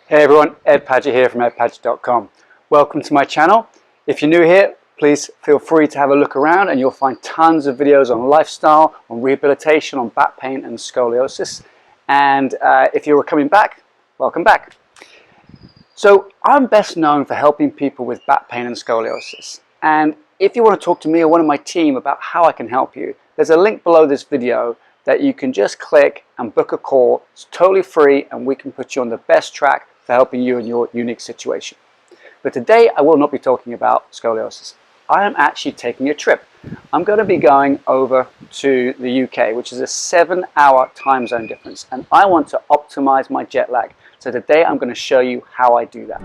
Hey everyone, Ed Padgett here from edpadgett.com. Welcome to my channel. If you're new here, please feel free to have a look around and you'll find tons of videos on lifestyle, on rehabilitation, on back pain and scoliosis. And if you're coming back, welcome back. So I'm best known for helping people with back pain and scoliosis. And if you want to talk to me or one of my team about how I can help you, there's a link below this video that you can just click and book a call. It's totally free and we can put you on the best track for helping you in your unique situation. But today I will not be talking about scoliosis. I am actually taking a trip. I'm going to be going over to the UK, which is a 7-hour time zone difference, and I want to optimize my jet lag. So today I'm going to show you how I do that.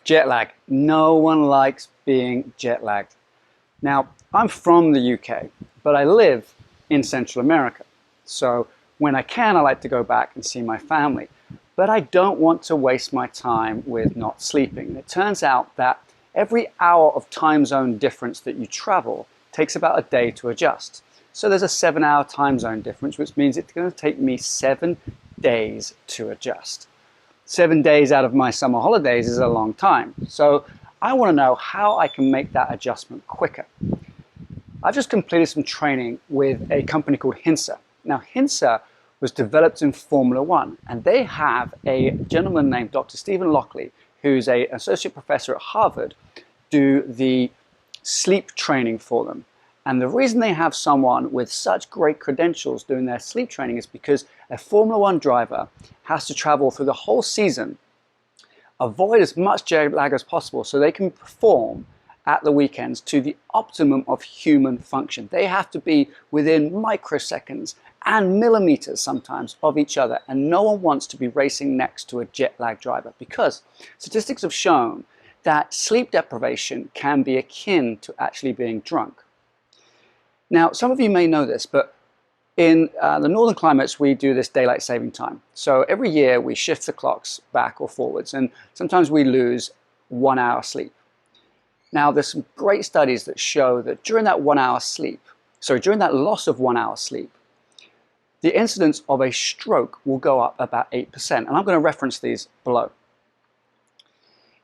Jet lag. No one likes being jet lagged. Now, I'm from the UK, but I live in Central America. So when I can, I like to go back and see my family. But I don't want to waste my time with not sleeping. And it turns out that every hour of time zone difference that you travel takes about a day to adjust. So there's a 7-hour time zone difference, which means it's going to take me 7 days to adjust. 7 days out of my summer holidays is a long time. So I want to know how I can make that adjustment quicker. I've just completed some training with a company called Hinsa. Now, Hinsa was developed in Formula One, and they have a gentleman named Dr. Stephen Lockley, who's an associate professor at Harvard, do the sleep training for them. And the reason they have someone with such great credentials doing their sleep training is because a Formula One driver has to travel through the whole season, avoid as much jet lag as possible so they can perform at the weekends to the optimum of human function. They have to be within microseconds and millimeters sometimes of each other, and no one wants to be racing next to a jet lag driver because statistics have shown that sleep deprivation can be akin to actually being drunk. Now, some of you may know this, but in the northern climates, we do this daylight saving time. So every year we shift the clocks back or forwards, and sometimes we lose 1 hour sleep. Now, there's some great studies that show that during that 1 hour sleep, during that loss of 1 hour sleep, the incidence of a stroke will go up about 8%. And I'm going to reference these below.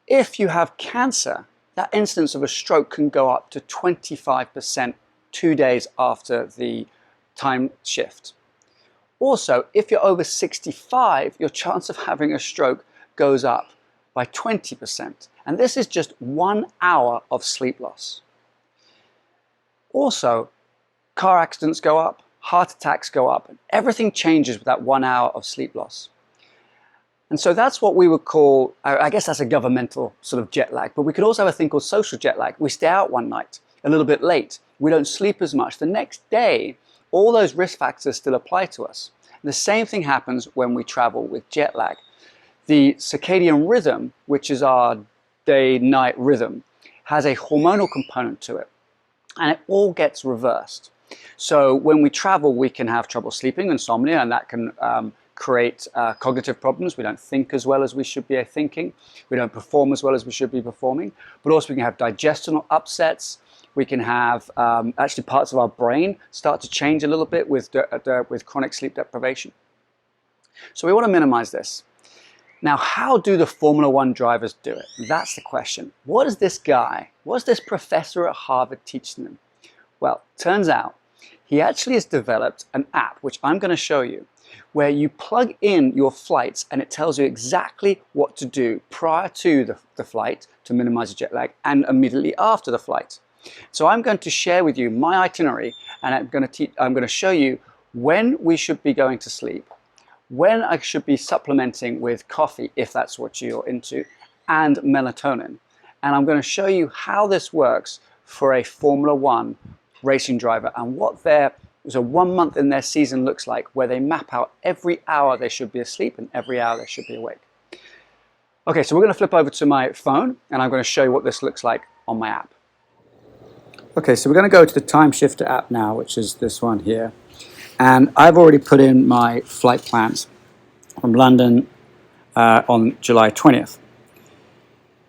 If you have cancer, that incidence of a stroke can go up to 25% 2 days after the time shift. Also, if you're over 65, your chance of having a stroke goes up by 20%. And this is just 1 hour of sleep loss. Also, car accidents go up, heart attacks go up, and everything changes with that 1 hour of sleep loss. And so that's what we would call, I guess that's a governmental sort of jet lag, but we could also have a thing called social jet lag. We stay out one night, a little bit late, we don't sleep as much. The next day, all those risk factors still apply to us. And the same thing happens when we travel with jet lag. The circadian rhythm, which is our day-night rhythm, has a hormonal component to it, and it all gets reversed. So when we travel, we can have trouble sleeping, insomnia, and that can create cognitive problems. We don't think as well as we should be thinking. We don't perform as well as we should be performing. But also we can have digestional upsets. We can have actually parts of our brain start to change a little bit with chronic sleep deprivation. So we want to minimize this. Now, how do the Formula One drivers do it? That's the question. What is this guy, what's this professor at Harvard teaching them? Well, turns out he actually has developed an app, which I'm going to show you, where you plug in your flights and it tells you exactly what to do prior to the flight to minimize the jet lag and immediately after the flight. So I'm going to share with you my itinerary, and I'm going to show you when we should be going to sleep, when I should be supplementing with coffee, if that's what you're into, and melatonin. And I'm going to show you how this works for a Formula One racing driver and what their 1 month in their season looks like, where they map out every hour they should be asleep and every hour they should be awake. Okay, so we're going to flip over to my phone, and I'm going to show you what this looks like on my app. Okay, so we're going to go to the Timeshifter app now, which is this one here. And I've already put in my flight plans from London on July 20th.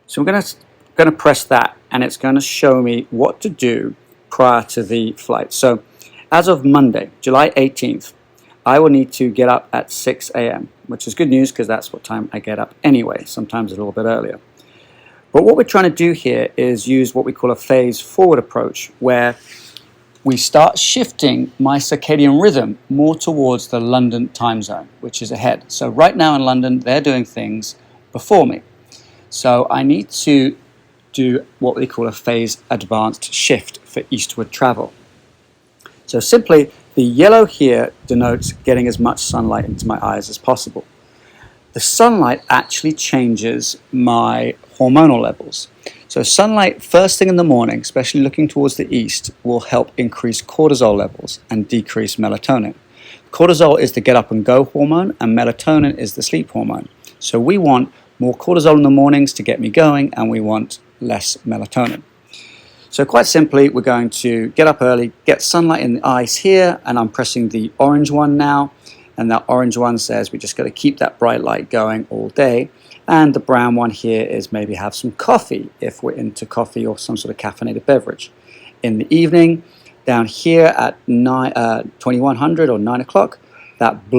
So I'm going to press that, and it's going to show me what to do prior to the flight. So as of Monday, July 18th, I will need to get up at 6 a.m., which is good news because that's what time I get up anyway, sometimes a little bit earlier. But what we're trying to do here is use what we call a phase forward approach, where we start shifting my circadian rhythm more towards the London time zone, which is ahead. So right now in London, they're doing things before me. So I need to do what we call a phase advanced shift for eastward travel. So simply, the yellow here denotes getting as much sunlight into my eyes as possible. The sunlight actually changes my hormonal levels. So sunlight first thing in the morning, especially looking towards the east, will help increase cortisol levels and decrease melatonin. Cortisol is the get up and go hormone, and melatonin is the sleep hormone. So we want more cortisol in the mornings to get me going, and we want less melatonin. So quite simply, we're going to get up early, get sunlight in the eyes here, and I'm pressing the orange one now, and that orange one says we just got to keep that bright light going all day, and the brown one here is maybe have some coffee if we're into coffee or some sort of caffeinated beverage. In the evening, down here at 2100 or 9 o'clock, that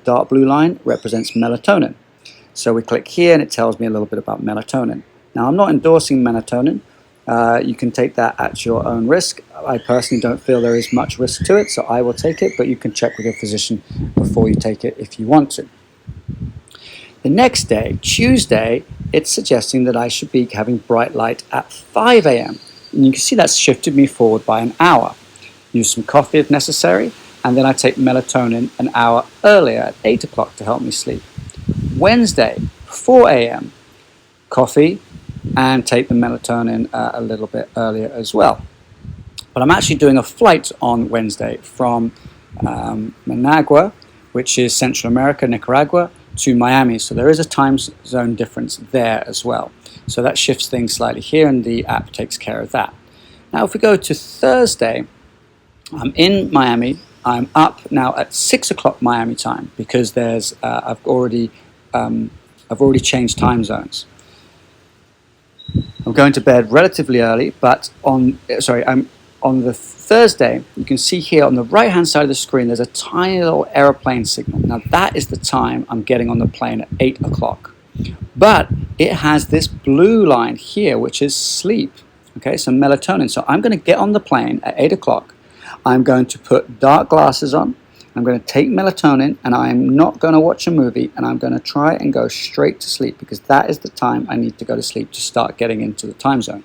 dark blue line represents melatonin. So we click here and it tells me a little bit about melatonin. Now I'm not endorsing melatonin. You can take that at your own risk. I personally don't feel there is much risk to it, so I will take it, but you can check with your physician before you take it if you want to. The next day, Tuesday, it's suggesting that I should be having bright light at 5 a.m. And you can see that's shifted me forward by an hour. Use some coffee if necessary, and then I take melatonin an hour earlier at 8 o'clock to help me sleep. Wednesday, 4 a.m., coffee, and take the melatonin a little bit earlier as well. But I'm actually doing a flight on Wednesday from Managua, which is Central America, Nicaragua, to Miami. So there is a time zone difference there as well. So that shifts things slightly here, and the app takes care of that. Now if we go to Thursday, I'm in Miami. I'm up now at 6 o'clock Miami time because there's I've already changed time zones. I'm going to bed relatively early, but on the Thursday, you can see here on the right-hand side of the screen, there's a tiny little aeroplane signal. Now that is the time I'm getting on the plane at 8 o'clock. But it has this blue line here, which is sleep, okay, so melatonin. So I'm going to get on the plane at 8 o'clock. I'm going to put dark glasses on. I'm going to take melatonin, and I'm not going to watch a movie, and I'm going to try and go straight to sleep because that is the time I need to go to sleep to start getting into the time zone.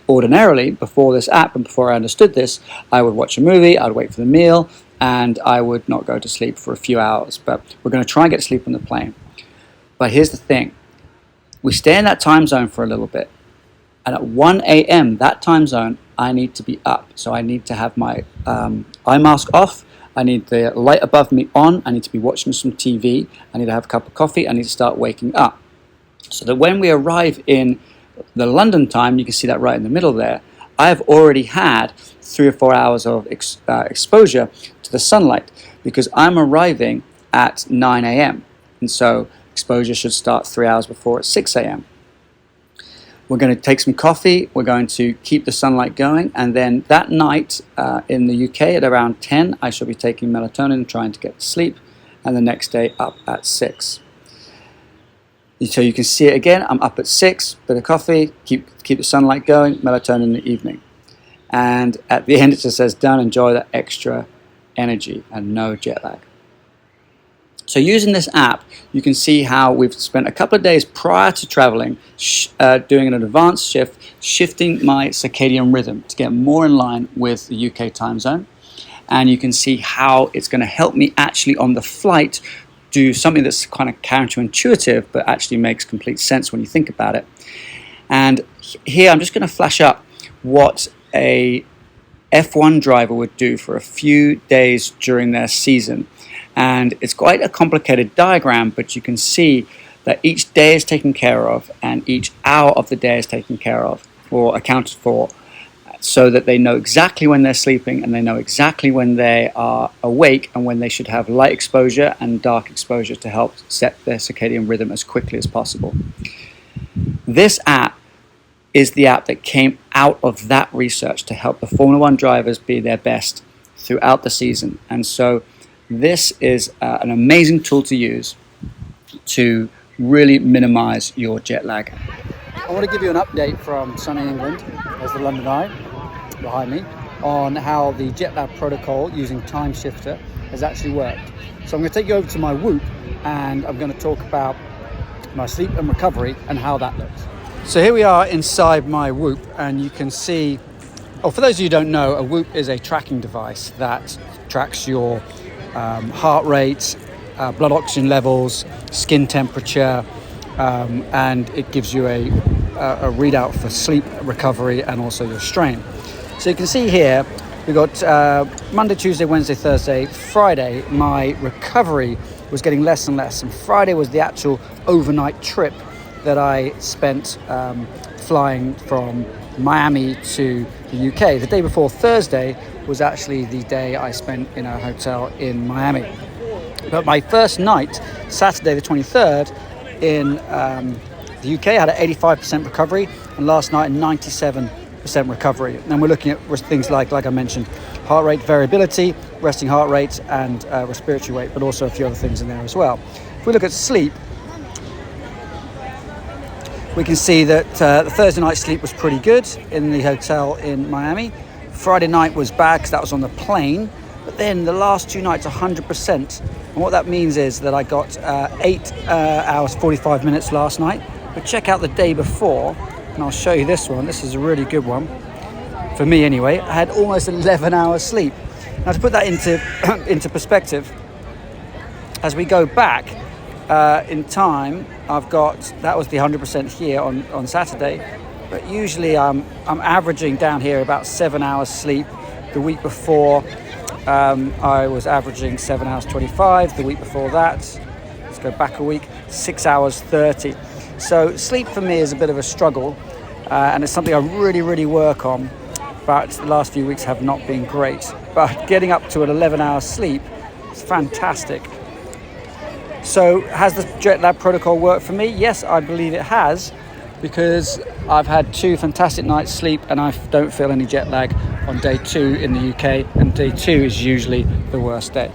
Ordinarily, before this app and before I understood this, I would watch a movie, I'd wait for the meal, and I would not go to sleep for a few hours. But we're going to try and get to sleep on the plane. But here's the thing. We stay in that time zone for a little bit, and at 1 a.m., that time zone, I need to be up. So I need to have my eye mask off. I need the light above me on. I need to be watching some TV. I need to have a cup of coffee. I need to start waking up. So that when we arrive in the London time, you can see that right in the middle there, I've already had 3 or 4 hours of exposure to the sunlight because I'm arriving at 9 a.m. And so exposure should start 3 hours before at 6 a.m. We're going to take some coffee, we're going to keep the sunlight going, and then that night in the UK at around 10, I shall be taking melatonin and trying to get to sleep, and the next day up at 6. So you can see it again, I'm up at 6, bit of coffee, keep the sunlight going, melatonin in the evening. And at the end it just says, done, enjoy that extra energy and no jet lag. So using this app, you can see how we've spent a couple of days prior to traveling doing an advanced shift, shifting my circadian rhythm to get more in line with the UK time zone. And you can see how it's going to help me actually on the flight do something that's kind of counterintuitive, but actually makes complete sense when you think about it. And here I'm just going to flash up what a F1 driver would do for a few days during their season. And it's quite a complicated diagram, but you can see that each day is taken care of and each hour of the day is taken care of or accounted for so that they know exactly when they're sleeping and they know exactly when they are awake and when they should have light exposure and dark exposure to help set their circadian rhythm as quickly as possible. This app is the app that came out of that research to help the Formula One drivers be their best throughout the season. And so this is an amazing tool to use to really minimize your jet lag. I want to give you an update from sunny England, there's the London Eye behind me, on how the Jetlag protocol using Timeshifter has actually worked. So I'm going to take you over to my Whoop and I'm going to talk about my sleep and recovery and how that looks. So here we are inside my Whoop, and you can see, for those of you who don't know, a Whoop is a tracking device that tracks your heart rate, blood oxygen levels, skin temperature, and it gives you a readout for sleep recovery and also your strain. So you can see here we've got Monday, Tuesday, Wednesday, Thursday, Friday. My recovery was getting less and less, and Friday was the actual overnight trip that I spent flying from Miami to the UK. The day before Thursday was actually the day I spent in a hotel in Miami. But my first night, Saturday the 23rd, in the UK, I had an 85% recovery, and last night a 97% recovery. And we're looking at things like I mentioned, heart rate variability, resting heart rate, and respiratory rate, but also a few other things in there as well. If we look at sleep, we can see that the Thursday night sleep was pretty good in the hotel in Miami. Friday night was bad because that was on the plane, but then the last 2 nights 100%. And what that means is that I got 8 hours 45 minutes last night. But check out the day before, and I'll show you this one. This is a really good one for me anyway. I had almost 11 hours sleep. Now, to put that into perspective, as we go back in time, that was the 100% here on Saturday, but usually I'm averaging down here about 7 hours sleep. The week before I was averaging 7 hours 25. The week before that, let's go back a week, 6 hours 30. So sleep for me is a bit of a struggle, and it's something I really work on, but the last few weeks have not been great. But getting up to an 11-hour sleep is fantastic. So has the Jetlag protocol worked for me? Yes, I believe it has, because I've had 2 fantastic nights sleep and I don't feel any jet lag on day 2 in the UK, and day 2 is usually the worst day.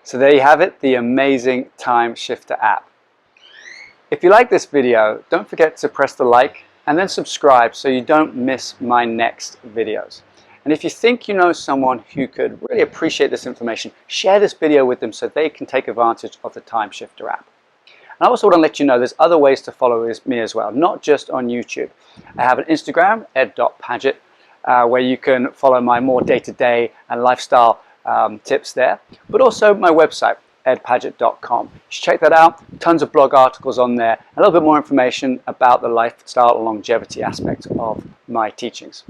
So there you have it, the amazing Timeshifter app. If you like this video, don't forget to press the like and then subscribe so you don't miss my next videos. And if you think you know someone who could really appreciate this information, share this video with them so they can take advantage of the Timeshifter app. And I also want to let you know there's other ways to follow me as well, not just on YouTube. I have an Instagram, ed.padgett, where you can follow my more day-to-day and lifestyle tips there, but also my website, edpadgett.com. You should check that out. Tons of blog articles on there, a little bit more information about the lifestyle and longevity aspect of my teachings.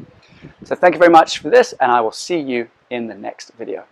So thank you very much for this, and I will see you in the next video.